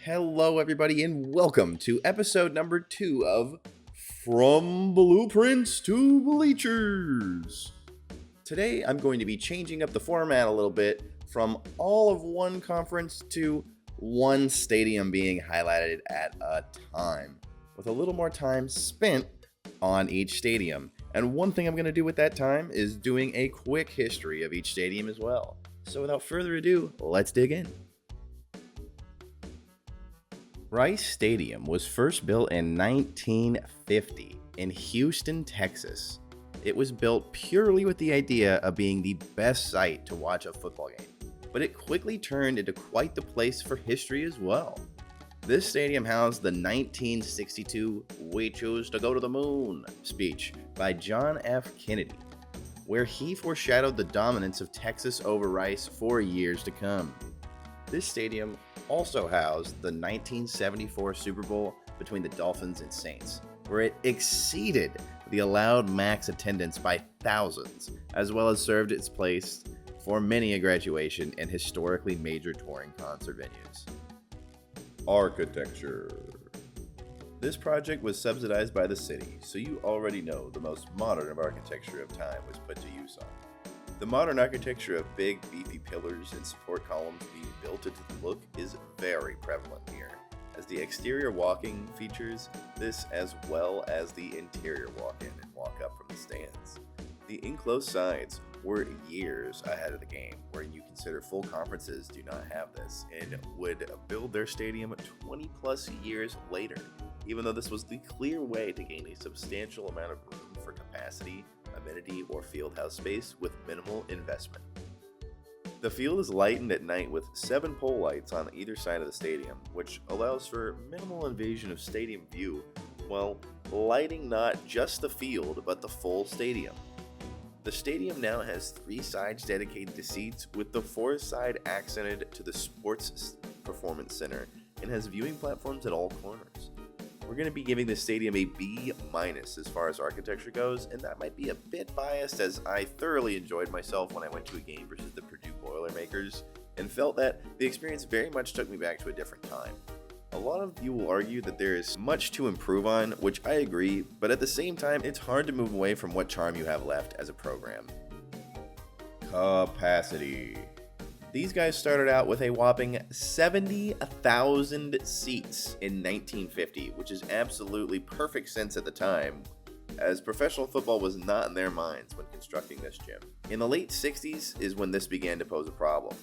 Hello, everybody, and welcome to episode number 2 of From Blueprints to Bleachers. Today, I'm going to be changing up the format a little bit from all of one conference to one stadium being highlighted at a time, with a little more time spent on each stadium. And one thing I'm going to do with that time is doing a quick history of each stadium as well. So without further ado, let's dig in. Rice Stadium was first built in 1950 in Houston, Texas. It was built purely with the idea of being the best site to watch a football game, but it quickly turned into quite the place for history as well. This stadium housed the 1962 "We Choose to Go to the Moon" speech by John F. Kennedy, where he foreshadowed the dominance of Texas over Rice for years to come. This stadium also housed the 1974 Super Bowl between the Dolphins and Saints, where it exceeded the allowed max attendance by thousands, as well as served its place for many a graduation and historically major touring concert venues. Architecture. This project was subsidized by the city, so you already know the most modern of architecture of time was put to use on. The modern architecture of big, beefy pillars and support columns being built into the look is very prevalent here, as the exterior walking features this as well as the interior walk-in and walk-up from the stands. The enclosed sides were years ahead of the game, where you consider full conferences do not have this, and would build their stadium 20 plus years later, even though this was the clear way to gain a substantial amount of room for capacity, amenity, or fieldhouse space with minimal investment. The field is lightened at night with 7 pole lights on either side of the stadium, which allows for minimal invasion of stadium view, while lighting not just the field but the full stadium. The stadium now has 3 sides dedicated to seats, with the 4th side accented to the Sports Performance Center, and has viewing platforms at all corners. We're going to be giving the stadium a B- as far as architecture goes, and that might be a bit biased, as I thoroughly enjoyed myself when I went to a game versus the Purdue Boilermakers, and felt that the experience very much took me back to a different time. A lot of you will argue that there is much to improve on, which I agree, but at the same time, it's hard to move away from what charm you have left as a program. Capacity. These guys started out with a whopping 70,000 seats in 1950, which is absolutely perfect sense at the time, as professional football was not in their minds when constructing this gym. In the late 60s is when this began to pose a problem.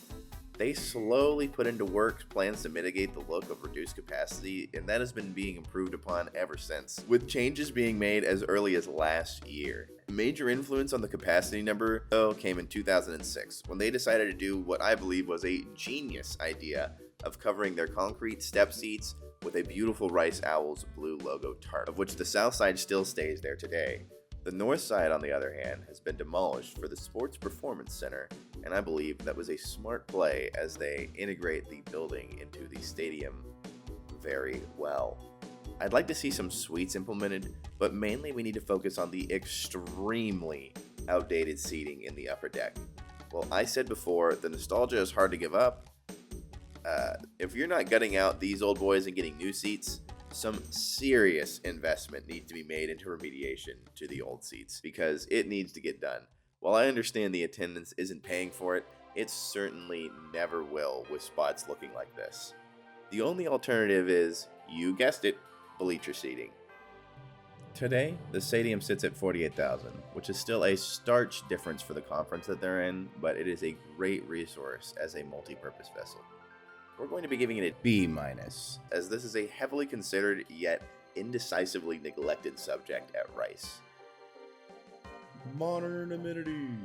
They slowly put into work plans to mitigate the look of reduced capacity, and that has been being improved upon ever since, with changes being made as early as last year. A major influence on the capacity number, though, came in 2006, when they decided to do what I believe was a genius idea of covering their concrete step seats with a beautiful Rice Owls blue logo tarp, of which the south side still stays there today. The north side, on the other hand, has been demolished for the Sports Performance Center, and I believe that was a smart play as they integrate the building into the stadium very well. I'd like to see some suites implemented, but mainly we need to focus on the extremely outdated seating in the upper deck. Well, I said before, the nostalgia is hard to give up. If you're not gutting out these old boys and getting new seats, some serious investment needs to be made into remediation to the old seats, because it needs to get done. While I understand the attendance isn't paying for it, it certainly never will with spots looking like this. The only alternative is, you guessed it, bleacher seating. Today, the stadium sits at 48,000, which is still a stark difference for the conference that they're in, but it is a great resource as a multi-purpose vessel. We're going to be giving it a B-, as this is a heavily considered yet indecisively neglected subject at Rice. Modern amenities.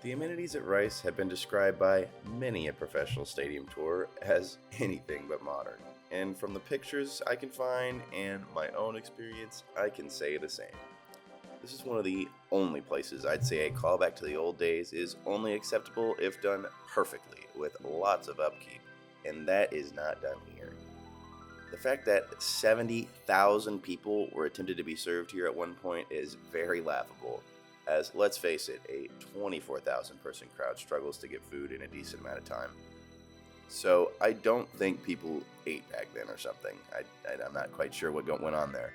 The amenities at Rice have been described by many a professional stadium tour as anything but modern, and from the pictures I can find and my own experience, I can say the same. This is one of the only places I'd say a callback to the old days is only acceptable if done perfectly, with lots of upkeep, and that is not done here. The fact that 70,000 people were attempted to be served here at one point is very laughable, as, let's face it, a 24,000 person crowd struggles to get food in a decent amount of time. So I don't think people ate back then or something. I'm not quite sure what went on there.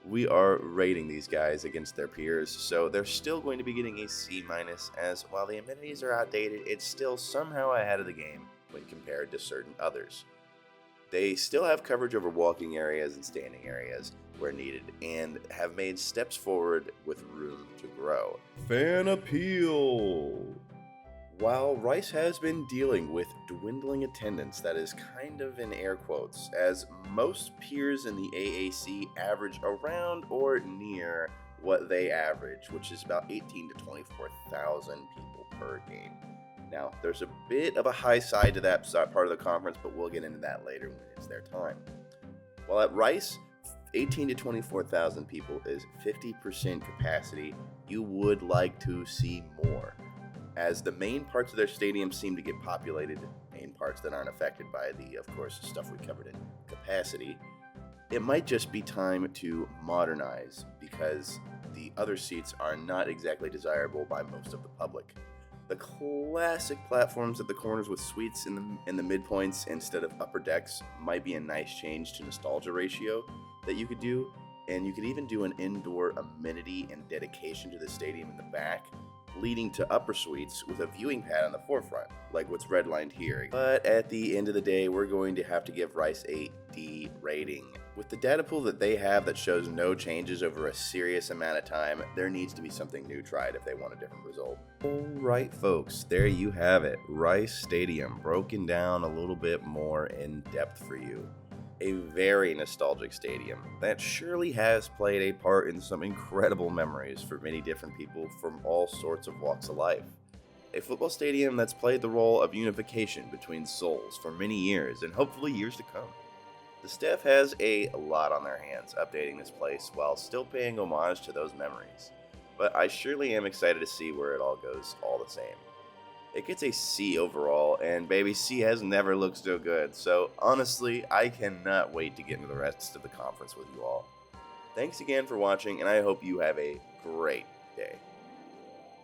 We are rating these guys against their peers, so they're still going to be getting a C-, as while the amenities are outdated, it's still somehow ahead of the game when compared to certain others. They still have coverage over walking areas and standing areas where needed, and have made steps forward with room to grow. Fan appeal! While Rice has been dealing with dwindling attendance, that is kind of in air quotes, as most peers in the AAC average around or near what they average, which is about 18 to 24,000 people per game. Now, there's a bit of a high side to that part of the conference, but we'll get into that later when it's their time. While at Rice, 18 to 24,000 people is 50% capacity. You would like to see more, as the main parts of their stadium seem to get populated, main parts that aren't affected by the, of course, stuff we covered in capacity. It might just be time to modernize, because the other seats are not exactly desirable by most of the public. The classic platforms at the corners with suites in the midpoints instead of upper decks might be a nice change to nostalgia ratio that you could do, and you could even do an indoor amenity and dedication to the stadium in the back, leading to upper suites with a viewing pad on the forefront, like what's redlined here. But at the end of the day, we're going to have to give Rice a D rating. With the data pool that they have that shows no changes over a serious amount of time, there needs to be something new tried if they want a different result. Alright folks, there you have it. Rice Stadium, broken down a little bit more in depth for you. A very nostalgic stadium that surely has played a part in some incredible memories for many different people from all sorts of walks of life. A football stadium that's played the role of unification between souls for many years and hopefully years to come. The staff has a lot on their hands updating this place while still paying homage to those memories, but I surely am excited to see where it all goes all the same. It gets a C overall, and baby, C has never looked so good, so honestly, I cannot wait to get into the rest of the conference with you all. Thanks again for watching, and I hope you have a great day.